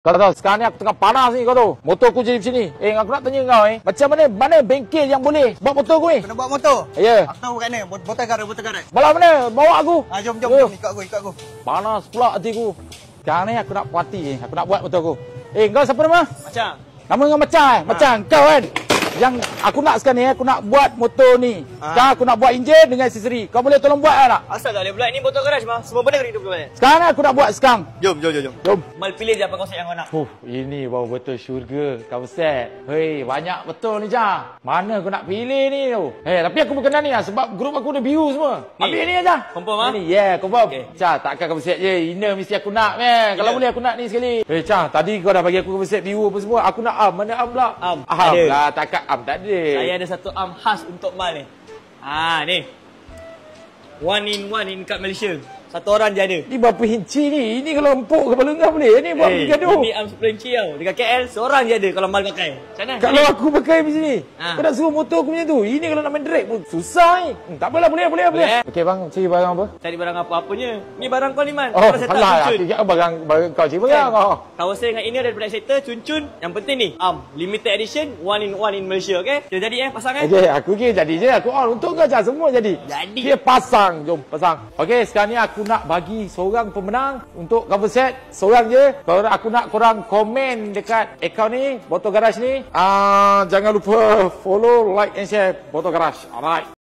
Kau tahu sekarang ni aku tengah panas ni kau tahu. Motor aku jadi macam ni. Aku nak tanya kau macam mana bengkel yang boleh buat motor aku ni? Kena buat motor? Ya. Yeah. Aku tahu kat mana. Botol karet. Balah mana? Bawa aku. Jom. Ikut aku. Panas pula hati aku. Sekarang ni aku nak party aku nak buat motor aku. Kau siapa nama? Macam. Nama kau Macam Macam kau kan? Yang aku nak sekarang ni aku nak buat motor ni. Sekarang aku nak buat enjin dengan aksesori. Kau boleh tolong buat tak? Asal tak boleh buat. Ini botol garage mah. Semua benda kena hidup boleh. Sekarang ni aku nak buat sekarang. Jom. Mal pilih je apa konsep yang kau nak. Ini baru betul syurga konsep. Hei, banyak betul ni Jah. Mana aku nak pilih ni tu? Tapi aku berkenan ni lah sebab grup aku dah biru semua. Ambil ni aja. Confirm ah? Ini confirm. Okay. Jah, takkan konsep je. Ini mesti aku nak kan. Kalau boleh aku nak ni sekali. Jah, tadi kau dah bagi aku konsep biru apa semua. Aku nak am. Mana am pula? Am lah, takkan am tak ada. Saya ada satu am khas untuk Mal ni. Ni. One in kat Malaysia. Satu orang je ada. Ni berapa inci ni? Ini kalau empuk kepala kau boleh? Ni buat pergi gaduh. Ini am 10 inci tau. Dekat KL seorang je ada kalau Mal pakai. Macam mana? Kalau aku pakai macam ni. Kau nak suruh motor aku macam tu. Ini kalau nak main drag pun susah ni. Tak apalah, boleh. Okey bang, cari barang apa? Cari barang apa-apanya. Ni barang kau ni Man. Oh, salah. Aku kira barang kau cari barang. Kawasan dengan ini ada daripada sektor Cun. Yang penting ni, limited edition, one in Malaysia, okey? Dah jadi pasang Okey, aku kira jadi je. Aku on untuk kau je semua jadi. Dia pasang, jom pasang. Okey, sekarang ni aku nak bagi seorang pemenang untuk cover set. Seorang je. Kalau aku nak korang komen dekat akaun ni, Botol Garage ni. Jangan lupa follow, like and share Botol Garage. Alright.